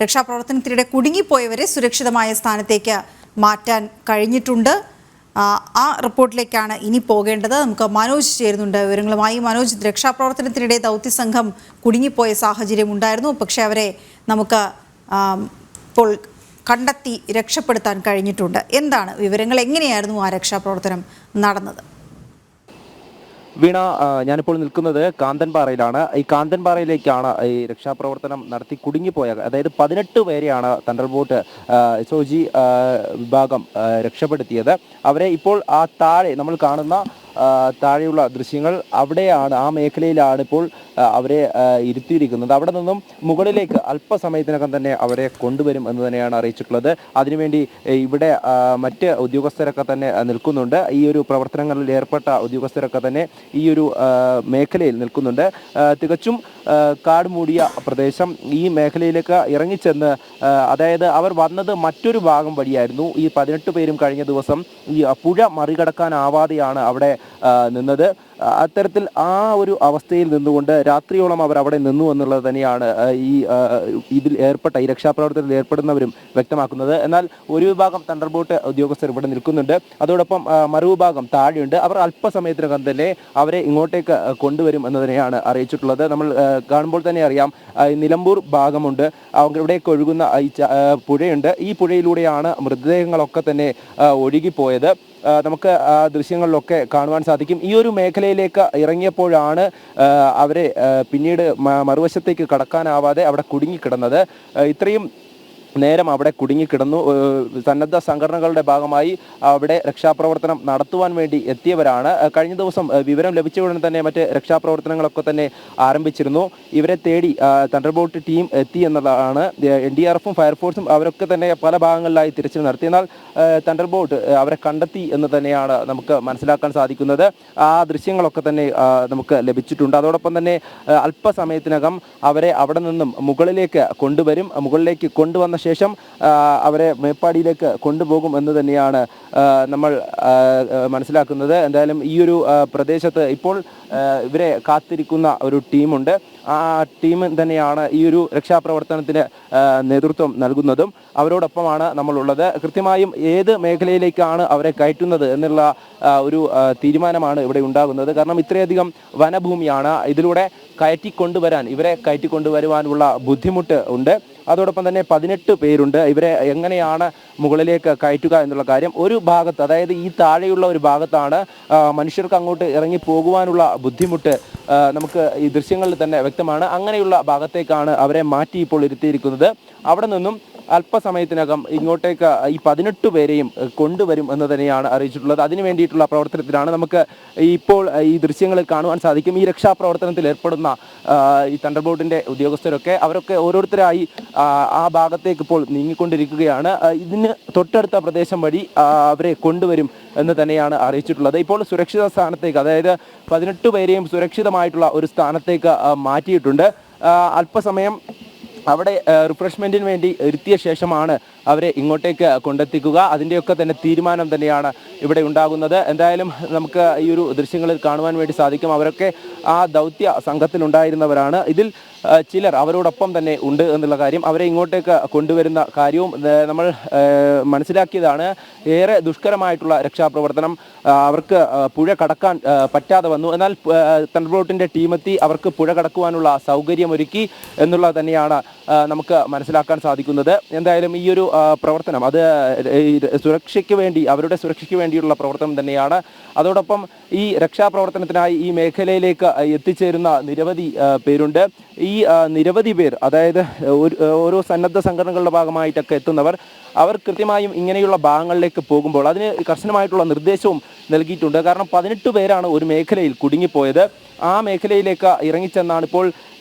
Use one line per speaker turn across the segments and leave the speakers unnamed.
രക്ഷാപ്രവർത്തനത്തിനിടെ കുടുങ്ങിപ്പോയവരെ സുരക്ഷിതമായ സ്ഥാനത്തേക്ക് മാറ്റാൻ കഴിഞ്ഞിട്ടുണ്ട്. ആ റിപ്പോർട്ടിലേക്കാണ് ഇനി പോകേണ്ടത്. നമുക്ക് മനോജ് ചേരുന്നുണ്ട് വിവരങ്ങളുമായി. മനോജ്, രക്ഷാപ്രവർത്തനത്തിനിടെ ദൗത്യസംഘം കുടുങ്ങിപ്പോയ സാഹചര്യം ഉണ്ടായിരുന്നു, പക്ഷേ അവരെ നമുക്ക് ഇപ്പോൾ കണ്ടെത്തി രക്ഷപ്പെടുത്താൻ കഴിഞ്ഞിട്ടുണ്ട്. എന്താണ് വിവരങ്ങൾ? എങ്ങനെയായിരുന്നു ആ രക്ഷാപ്രവർത്തനം നടന്നത്?
വീണ, ഞാനിപ്പോൾ നിൽക്കുന്നത് കാന്തൻപാറയിലാണ്. ഈ കാന്തൻപാറയിലേക്കാണ് ഈ രക്ഷാപ്രവർത്തനം നടത്തി കുടുങ്ങിപ്പോയ, അതായത് 18 പേരെയാണ് തണ്ടർബോട്ട് SOG വിഭാഗം രക്ഷപ്പെടുത്തിയത്. അവരെ ഇപ്പോൾ ആ താഴെ നമ്മൾ കാണുന്ന താഴെയുള്ള ദൃശ്യങ്ങൾ, അവിടെയാണ്, ആ മേഖലയിലാണ് ഇപ്പോൾ അവരെ ഇരുത്തിയിരിക്കുന്നത്. അവിടെ നിന്നും മുകളിലേക്ക് അല്പസമയത്തിനകം തന്നെ അവരെ കൊണ്ടുവരും എന്ന് തന്നെയാണ് അറിയിച്ചിട്ടുള്ളത്. അതിനുവേണ്ടി ഇവിടെ മറ്റ് ഉദ്യോഗസ്ഥരൊക്കെ തന്നെ നിൽക്കുന്നുണ്ട്. ഈ ഒരു പ്രവർത്തനങ്ങളിൽ ഏർപ്പെട്ട ഉദ്യോഗസ്ഥരൊക്കെ തന്നെ ഈ ഒരു മേഖലയിൽ നിൽക്കുന്നുണ്ട്. തികച്ചും കാട് മൂടിയ പ്രദേശം. ഈ മേഖലയിലേക്ക് ഇറങ്ങിച്ചെന്ന്, അതായത് അവർ വന്നത് മറ്റൊരു ഭാഗം വഴിയായിരുന്നു. ഈ 18 പേരും കഴിഞ്ഞ ദിവസം ഈ പുഴ മറികടക്കാനാവാതെയാണ് അവിടെ നിന്നത്. അത്തരത്തിൽ ആ ഒരു അവസ്ഥയിൽ നിന്നുകൊണ്ട് രാത്രിയോളം അവർ അവിടെ നിന്നു എന്നുള്ളത് തന്നെയാണ് ഇതിൽ ഏർപ്പെട്ട, ഈ രക്ഷാപ്രവർത്തനത്തിൽ ഏർപ്പെടുന്നവരും വ്യക്തമാക്കുന്നത്. എന്നാൽ ഒരു വിഭാഗം തണ്ടർബോട്ട് ഉദ്യോഗസ്ഥർ ഇവിടെ നിൽക്കുന്നുണ്ട്, അതോടൊപ്പം മറുവിഭാഗം താഴെയുണ്ട്. അവർ അല്പസമയത്തിനകം തന്നെ അവരെ ഇങ്ങോട്ടേക്ക് കൊണ്ടുവരും എന്ന് തന്നെയാണ് അറിയിച്ചിട്ടുള്ളത്. നമ്മൾ കാണുമ്പോൾ തന്നെ അറിയാം, നിലമ്പൂർ ഭാഗമുണ്ട്, അവിടേക്ക് ഒഴുകുന്ന ഈ പുഴയുണ്ട്. ഈ പുഴയിലൂടെയാണ് മൃതദേഹങ്ങളൊക്കെ തന്നെ ഒഴുകിപ്പോയത്. നമുക്ക് ആ ദൃശ്യങ്ങളിലൊക്കെ കാണുവാൻ സാധിക്കും. ഈ ഒരു മേഖലയിലേക്ക് ഇറങ്ങിയപ്പോഴാണ് അവരെ പിന്നീട് മറുവശത്തേക്ക് കടക്കാനാവാതെ അവിടെ കുടുങ്ങിക്കിടന്നത്. ഇത്രയും നേരം അവിടെ കുടുങ്ങിക്കിടന്നു. സന്നദ്ധ സംഘടനകളുടെ ഭാഗമായി അവിടെ രക്ഷാപ്രവർത്തനം നടത്തുവാൻ വേണ്ടി എത്തിയവരാണ്. കഴിഞ്ഞ ദിവസം വിവരം ലഭിച്ച ഉടൻ തന്നെ മറ്റ് രക്ഷാപ്രവർത്തനങ്ങളൊക്കെ തന്നെ ആരംഭിച്ചിരുന്നു. ഇവരെ തേടി തണ്ടർബോട്ട് ടീം എത്തി എന്നുള്ളതാണ്. NDRFും ഫയർഫോഴ്സും അവരൊക്കെ തന്നെ പല ഭാഗങ്ങളിലായി തിരച്ചിൽ നടത്തി. എന്നാൽ തണ്ടർബോട്ട് അവരെ കണ്ടെത്തി എന്ന് തന്നെയാണ് നമുക്ക് മനസ്സിലാക്കാൻ സാധിക്കുന്നത്. ആ ദൃശ്യങ്ങളൊക്കെ തന്നെ നമുക്ക് ലഭിച്ചിട്ടുണ്ട്. അതോടൊപ്പം തന്നെ അല്പസമയത്തിനകം അവരെ അവിടെ നിന്നും മുകളിലേക്ക് കൊണ്ടുവരും. മുകളിലേക്ക് കൊണ്ടുവന്ന ശേഷം അവരെ മേപ്പാടിയിലേക്ക് കൊണ്ടുപോകും എന്ന് തന്നെയാണ് നമ്മൾ മനസ്സിലാക്കുന്നത്. എന്തായാലും ഈ ഒരു പ്രദേശത്ത് ഇപ്പോൾ ഇവരെ കാത്തിരിക്കുന്ന ഒരു ടീമുണ്ട്. ആ ടീം തന്നെയാണ് ഈ ഒരു രക്ഷാപ്രവർത്തനത്തിന് നേതൃത്വം നൽകുന്നതും. അവരോടൊപ്പമാണ് നമ്മളുള്ളത്. കൃത്യമായും ഏത് മേഖലയിലേക്കാണ് അവരെ കയറ്റുന്നത് എന്നുള്ള ഒരു തീരുമാനമാണ് ഇവിടെ ഉണ്ടാകുന്നത്. കാരണം ഇത്രയധികം വനഭൂമിയാണ്. ഇതിലൂടെ ഇവരെ കയറ്റിക്കൊണ്ടുവരുവാനുള്ള ബുദ്ധിമുട്ട് ഉണ്ട്. അതോടൊപ്പം തന്നെ 18 പേരുണ്ട്. ഇവരെ എങ്ങനെയാണ് മുകളിലേക്ക് കയറ്റുക എന്നുള്ള കാര്യം ഒരു ഭാഗത്ത്, അതായത് ഈ താഴെയുള്ള ഒരു ഭാഗത്താണ് മനുഷ്യർക്ക് അങ്ങോട്ട് ഇറങ്ങി പോകുവാനുള്ള ബുദ്ധിമുട്ട് നമുക്ക് ഈ ദൃശ്യങ്ങളിൽ തന്നെ വ്യക്തമാണ്. അങ്ങനെയുള്ള ഭാഗത്തേക്കാണ് അവരെ മാറ്റി ഇപ്പോൾ ഇരുത്തിയിരിക്കുന്നത്. അവിടെ നിന്നും അല്പസമയത്തിനകം ഇങ്ങോട്ടേക്ക് ഈ 18 പേരെയും കൊണ്ടുവരും എന്ന് തന്നെയാണ് അറിയിച്ചിട്ടുള്ളത്. അതിനു വേണ്ടിയിട്ടുള്ള പ്രവർത്തനത്തിലാണ്. നമുക്ക് ഇപ്പോൾ ഈ ദൃശ്യങ്ങളിൽ കാണുവാൻ സാധിക്കും. ഈ രക്ഷാപ്രവർത്തനത്തിൽ ഏർപ്പെടുന്ന ഈ തണ്ടർബോട്ടിൻ്റെ ഉദ്യോഗസ്ഥരൊക്കെ അവരൊക്കെ ഓരോരുത്തരായി ആ ഭാഗത്തേക്ക് ഇപ്പോൾ നീങ്ങിക്കൊണ്ടിരിക്കുകയാണ്. ഇതിന് തൊട്ടടുത്ത പ്രദേശം വഴി അവരെ കൊണ്ടുവരും എന്ന് തന്നെയാണ് അറിയിച്ചിട്ടുള്ളത്. ഇപ്പോൾ സുരക്ഷിത സ്ഥാനത്തേക്ക്, അതായത് 18 പേരെയും സുരക്ഷിതമായിട്ടുള്ള ഒരു സ്ഥാനത്തേക്ക് മാറ്റിയിട്ടുണ്ട്. അല്പസമയം അവിടെ റിഫ്രഷ്മെൻറ്റിന് വേണ്ടി ഇരുത്തിയ ശേഷമാണ് അവരെ ഇങ്ങോട്ടേക്ക് കൊണ്ടെത്തിക്കുക. അതിൻ്റെയൊക്കെ തന്നെ തീരുമാനം തന്നെയാണ് ഇവിടെ ഉണ്ടാകുന്നത്. എന്തായാലും നമുക്ക് ഈ ഒരു ദൃശ്യങ്ങളിൽ കാണുവാൻ വേണ്ടി സാധിക്കും. അവരൊക്കെ ആ ദൗത്യ സംഘത്തിലുണ്ടായിരുന്നവരാണ്. ഇതിൽ ചിലർ അവരോടൊപ്പം തന്നെ ഉണ്ട് എന്നുള്ള കാര്യം, അവരെ ഇങ്ങോട്ടേക്ക് കൊണ്ടുവരുന്ന കാര്യവും നമ്മൾ മനസ്സിലാക്കിയതാണ്. ഏറെ ദുഷ്കരമായിട്ടുള്ള രക്ഷാപ്രവർത്തനം. അവർക്ക് പുഴ കടക്കാൻ പറ്റാതെ വന്നു. എന്നാൽ തണ്ടർബോട്ടിൻ്റെ ടീമെത്തി അവർക്ക് പുഴ കടക്കുവാനുള്ള സൗകര്യമൊരുക്കി എന്നുള്ളത് തന്നെയാണ് നമുക്ക് മനസ്സിലാക്കാൻ സാധിക്കുന്നത്. എന്തായാലും ഈ ഒരു പ്രവർത്തനം അത് സുരക്ഷയ്ക്ക് വേണ്ടി, അവരുടെ സുരക്ഷയ്ക്ക് വേണ്ടിയുള്ള പ്രവർത്തനം തന്നെയാണ്. അതോടൊപ്പം ഈ രക്ഷാപ്രവർത്തനത്തിനായി ഈ മേഖലയിലേക്ക് എത്തിച്ചേരുന്ന നിരവധി പേരുണ്ട്. ഈ നിരവധി പേർ, അതായത് ഓരോ സന്നദ്ധ സംഘടനകളുടെ ഭാഗമായിട്ടൊക്കെ എത്തുന്നവർ, അവർ കൃത്യമായും ഇങ്ങനെയുള്ള ഭാഗങ്ങളിലേക്ക് പോകുമ്പോൾ അതിന് കർശനമായിട്ടുള്ള നിർദ്ദേശവും നൽകിയിട്ടുണ്ട്. കാരണം 18 പേരാണ് ഒരു മേഖലയിൽ കുടുങ്ങിപ്പോയത്. ആ മേഖലയിലേക്ക് ഇറങ്ങിച്ചെന്നാണ് ഇപ്പോൾ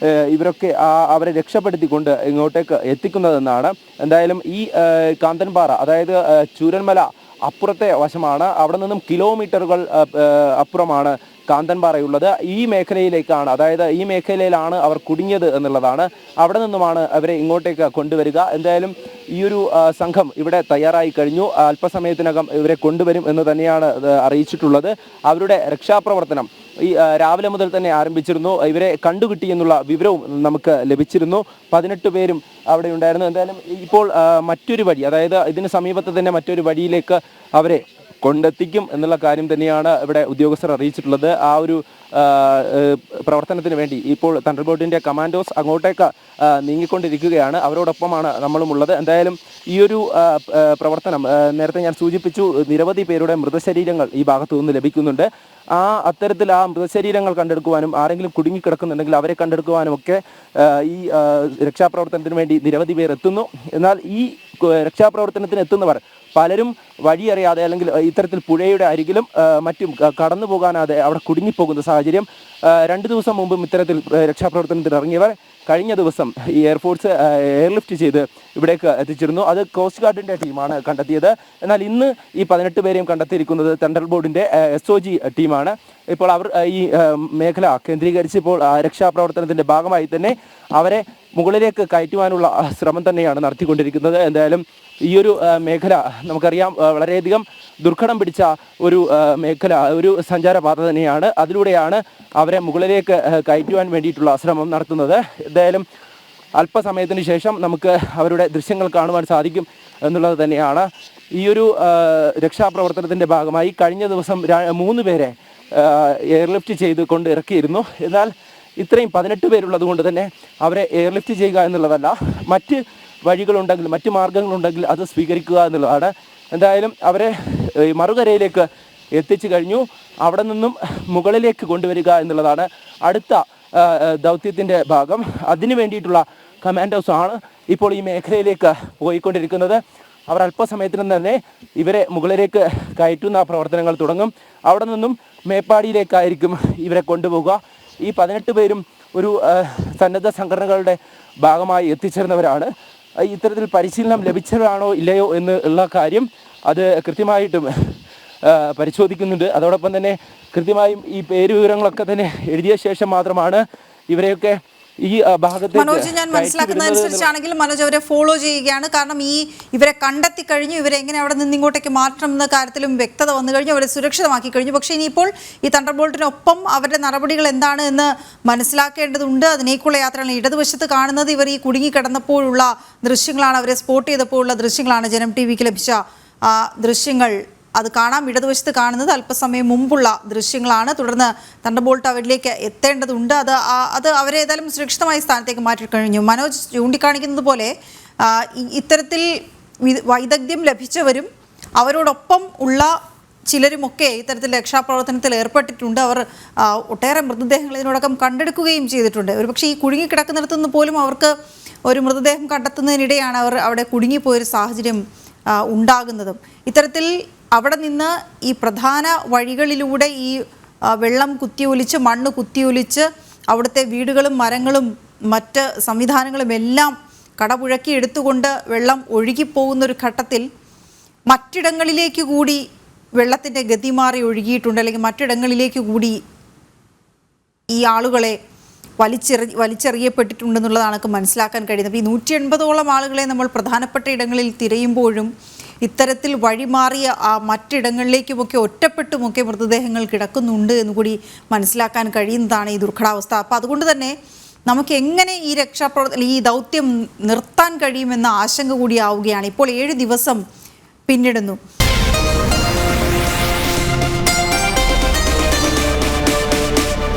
ഇവരൊക്കെ അവരെ രക്ഷപ്പെടുത്തിക്കൊണ്ട് ഇങ്ങോട്ടേക്ക് എത്തിക്കുന്നതെന്നാണ്. എന്തായാലും ഈ കാന്തൻപാറ, അതായത് ചൂരന്മല അപ്പുറത്തെ വശമാണ്. അവിടെ നിന്നും കിലോമീറ്ററുകൾ അപ്പുറമാണ് കാന്തൻപാറയുള്ളത്. ഈ മേഖലയിലേക്കാണ്, അതായത് ഈ മേഖലയിലാണ് അവർ കുടുങ്ങിയത് എന്നുള്ളതാണ്. അവിടെ നിന്നുമാണ് അവരെ ഇങ്ങോട്ടേക്ക് കൊണ്ടുവരിക. എന്തായാലും ഈ ഒരു സംഘം ഇവിടെ തയ്യാറായി കഴിഞ്ഞു. അല്പസമയത്തിനകം ഇവരെ കൊണ്ടുവരും എന്ന് തന്നെയാണ് അറിയിച്ചിട്ടുള്ളത്. അവരുടെ രക്ഷാപ്രവർത്തനം ഈ രാവിലെ മുതൽ തന്നെ ആരംഭിച്ചിരുന്നു. ഇവരെ കണ്ടുകിട്ടി എന്നുള്ള വിവരവും നമുക്ക് ലഭിച്ചിരുന്നു. 18 പേരും അവിടെ ഉണ്ടായിരുന്നു. എന്തായാലും ഇപ്പോൾ മറ്റൊരു വഴി, അതായത് ഇതിന് സമീപത്ത് തന്നെ മറ്റൊരു വഴിയിലേക്ക് അവരെ കൊണ്ടെത്തിക്കും എന്നുള്ള കാര്യം തന്നെയാണ് ഇവിടെ ഉദ്യോഗസ്ഥർ അറിയിച്ചിട്ടുള്ളത്. ആ ഒരു പ്രവർത്തനത്തിന് വേണ്ടി ഇപ്പോൾ തണ്ടർബോൾട്ടിൻ്റെ കമാൻഡോസ് അങ്ങോട്ടേക്ക് നീങ്ങിക്കൊണ്ടിരിക്കുകയാണ്. അവരോടൊപ്പമാണ് നമ്മളും ഉള്ളത്. എന്തായാലും ഈ ഒരു പ്രവർത്തനം നേരത്തെ ഞാൻ സൂചിപ്പിച്ചു, നിരവധി പേരുടെ മൃതശരീരങ്ങൾ ഈ ഭാഗത്തു നിന്ന് ലഭിക്കുന്നുണ്ട്. അത്തരത്തിൽ ആ മൃതശരീരങ്ങൾ കണ്ടെടുക്കുവാനും ആരെങ്കിലും കുടുങ്ങിക്കിടക്കുന്നുണ്ടെങ്കിൽ അവരെ കണ്ടെടുക്കുവാനും ഒക്കെ ഈ രക്ഷാപ്രവർത്തനത്തിന് വേണ്ടി നിരവധി പേർ എത്തുന്നു. എന്നാൽ ഈ രക്ഷാപ്രവർത്തനത്തിന് എത്തുന്നവർ പലരും വഴിയറിയാതെ അല്ലെങ്കിൽ ഇത്തരത്തിൽ പുഴയുടെ അരികിലും മറ്റും കടന്നു പോകാനാതെ അവിടെ കുടുങ്ങിപ്പോകുന്ന സാഹചര്യം. 2 ദിവസം മുമ്പും ഇത്തരത്തിൽ രക്ഷാപ്രവർത്തനത്തിന് ഇറങ്ങിയവർ കഴിഞ്ഞ ദിവസം ഈ എയർഫോഴ്സ് എയർലിഫ്റ്റ് ചെയ്ത് ഇവിടേക്ക് എത്തിച്ചിരുന്നു. അത് കോസ്റ്റ് ഗാർഡിൻ്റെ ടീമാണ് കണ്ടെത്തിയത്. എന്നാൽ ഇന്ന് ഈ 18 പേരെയും കണ്ടെത്തിയിരിക്കുന്നത് തണ്ടർബോൾട്ടിൻ്റെ SOG ടീമാണ്. ഇപ്പോൾ അവർ ഈ മേഖല കേന്ദ്രീകരിച്ച് ഇപ്പോൾ രക്ഷാപ്രവർത്തനത്തിൻ്റെ ഭാഗമായി തന്നെ അവരെ മുകളിലേക്ക് കയറ്റുവാനുള്ള ശ്രമം തന്നെയാണ് നടത്തിക്കൊണ്ടിരിക്കുന്നത്. എന്തായാലും ഈ ഒരു മേഖല നമുക്കറിയാം, വളരെയധികം ദുർഘടം പിടിച്ച ഒരു മേഖല, ഒരു സഞ്ചാരപാത തന്നെയാണ്. അതിലൂടെയാണ് അവരെ മുകളിലേക്ക് കയറ്റുവാൻ വേണ്ടിയിട്ടുള്ള ശ്രമം നടത്തുന്നത്. എന്തായാലും അല്പസമയത്തിന് ശേഷം നമുക്ക് അവരുടെ ദൃശ്യങ്ങൾ കാണുവാൻ സാധിക്കും എന്നുള്ളത് തന്നെയാണ്. ഈ ഒരു രക്ഷാപ്രവർത്തനത്തിൻ്റെ ഭാഗമായി കഴിഞ്ഞ ദിവസം 3 പേരെ എയർലിഫ്റ്റ് ചെയ്ത് കൊണ്ട് ഇറക്കിയിരുന്നു. എന്നാൽ ഇത്രയും 18 പേരുള്ളത് കൊണ്ട് തന്നെ അവരെ എയർലിഫ്റ്റ് ചെയ്യുക എന്നുള്ളതല്ല, മറ്റ് വഴികളുണ്ടെങ്കിൽ, മറ്റ് മാർഗങ്ങളുണ്ടെങ്കിൽ അത് സ്വീകരിക്കുക എന്നുള്ളതാണ്. എന്തായാലും അവരെ മറുകരയിലേക്ക് എത്തിച്ചു കഴിഞ്ഞു. അവിടെ നിന്നും മുകളിലേക്ക് കൊണ്ടുവരിക എന്നുള്ളതാണ് അടുത്ത ദൗത്യത്തിൻ്റെ ഭാഗം. അതിനു വേണ്ടിയിട്ടുള്ള കമാൻഡോസാണ് ഇപ്പോൾ ഈ മേഖലയിലേക്ക് പോയിക്കൊണ്ടിരിക്കുന്നത്. അവർ അല്പസമയത്തിനും തന്നെ ഇവരെ മുകളിലേക്ക് കയറ്റുന്ന പ്രവർത്തനങ്ങൾ തുടങ്ങും. അവിടെ നിന്നും മേപ്പാടിയിലേക്കായിരിക്കും ഇവരെ കൊണ്ടുപോകുക. ഈ 18 പേരും ഒരു സന്നദ്ധ സംഘടനകളുടെ ഭാഗമായി എത്തിച്ചേർന്നവരാണ്. ഇത്തരത്തിൽ പരിശീലനം ലഭിച്ചതാണോ ഇല്ലയോ എന്നുള്ള കാര്യം അത് കൃത്യമായിട്ടും പരിശോധിക്കുന്നുണ്ട്. അതോടൊപ്പം തന്നെ കൃത്യമായും ഈ പേരുവിവരങ്ങളൊക്കെ തന്നെ എഴുതിയ ശേഷം മാത്രമാണ് ഇവരെയൊക്കെ ഈ ഭാഗത്ത്.
മനോജ്, ഞാൻ മനസ്സിലാക്കുന്നതനുസരിച്ചാണെങ്കിൽ മനോജ് അവരെ ഫോളോ ചെയ്യുകയാണ്. കാരണം ഇവരെ കണ്ടെത്തി കഴിഞ്ഞു, ഇവരെ എങ്ങനെ അവിടെ നിന്ന് ഇങ്ങോട്ടേക്ക് മാറ്റണം എന്ന കാര്യത്തിലും വ്യക്തത വന്നു കഴിഞ്ഞു, അവരെ സുരക്ഷിതമാക്കി കഴിഞ്ഞു. പക്ഷേ ഇനിയിപ്പോൾ ഈ തണ്ടർബോൾട്ടിനൊപ്പം അവരുടെ നടപടികൾ എന്താണ് എന്ന് മനസ്സിലാക്കേണ്ടതുണ്ട്. അതിനേക്കുള്ള യാത്രയാണ്. ഇടതുവശത്ത് കാണുന്നത് ഇവർ ഈ കുടുങ്ങിക്കിടന്നപ്പോഴുള്ള ദൃശ്യങ്ങളാണ്, അവരെ സ്പോട്ട് ചെയ്തപ്പോഴുള്ള ദൃശ്യങ്ങളാണ്. ജനം ടിവിക്ക് ലഭിച്ച ദൃശ്യങ്ങൾ അത് കാണാം. ഇടതുവശത്ത് കാണുന്നത് അല്പസമയം മുമ്പുള്ള ദൃശ്യങ്ങളാണ്. തുടർന്ന് തണ്ടർബോൾട്ട് അവരിലേക്ക് എത്തേണ്ടതുണ്ട്. അത് അവരെ ഏതായാലും സുരക്ഷിതമായ സ്ഥാനത്തേക്ക് മാറ്റിക്കഴിഞ്ഞു. മനോജ് ചൂണ്ടിക്കാണിക്കുന്നത് പോലെ ഇത്തരത്തിൽ വൈദഗ്ധ്യം ലഭിച്ചവരും അവരോടൊപ്പം ഉള്ള ചിലരുമൊക്കെ ഇത്തരത്തിൽ രക്ഷാപ്രവർത്തനത്തിൽ ഏർപ്പെട്ടിട്ടുണ്ട്. അവർ ഒട്ടേറെ മൃതദേഹങ്ങൾ ഇതിനോടകം കണ്ടെടുക്കുകയും ചെയ്തിട്ടുണ്ട്. ഒരുപക്ഷെ ഈ കുടുങ്ങിക്കിടക്കുന്നിടത്തുനിന്ന് പോലും അവർക്ക് ഒരു മൃതദേഹം കണ്ടെത്തുന്നതിനിടെയാണ് അവർ അവിടെ കുടുങ്ങിപ്പോയൊരു സാഹചര്യം ഉണ്ടാകുന്നതും. ഇത്തരത്തിൽ അവിടെ നിന്ന് ഈ പ്രധാന വഴികളിലൂടെ ഈ വെള്ളം കുത്തിയൊലിച്ച്, മണ്ണ് കുത്തിയൊലിച്ച് അവിടുത്തെ വീടുകളും മരങ്ങളും മറ്റ് സംവിധാനങ്ങളും എല്ലാം കടപുഴക്കി എടുത്തുകൊണ്ട് വെള്ളം ഒഴുകിപ്പോകുന്നൊരു ഘട്ടത്തിൽ മറ്റിടങ്ങളിലേക്ക് കൂടി വെള്ളത്തിൻ്റെ ഗതി മാറി ഒഴുകിയിട്ടുണ്ട്, അല്ലെങ്കിൽ മറ്റിടങ്ങളിലേക്ക് കൂടി ഈ ആളുകളെ വലിച്ചെറിയപ്പെട്ടിട്ടുണ്ടെന്നുള്ളതാണ് നമുക്ക് മനസ്സിലാക്കാൻ കഴിയുന്നത്. അപ്പോൾ ഈ 180ഓളം ആളുകളെ നമ്മൾ പ്രധാനപ്പെട്ട ഇടങ്ങളിൽ തിരയുമ്പോഴും ഇത്തരത്തിൽ വഴിമാറിയ ആ മറ്റിടങ്ങളിലേക്കുമൊക്കെ ഒറ്റപ്പെട്ടുമൊക്കെ മൃതദേഹങ്ങൾ കിടക്കുന്നുണ്ട് എന്നുകൂടി മനസ്സിലാക്കാൻ കഴിയുന്നതാണ് ഈ ദുർഘടാവസ്ഥ. അപ്പോൾ അതുകൊണ്ട് തന്നെ നമുക്ക് എങ്ങനെ ഈ ദൗത്യം നിർത്താൻ കഴിയുമെന്ന ആശങ്ക കൂടിയാവുകയാണ്. ഇപ്പോൾ 7 ദിവസം പിന്നിടുന്നു.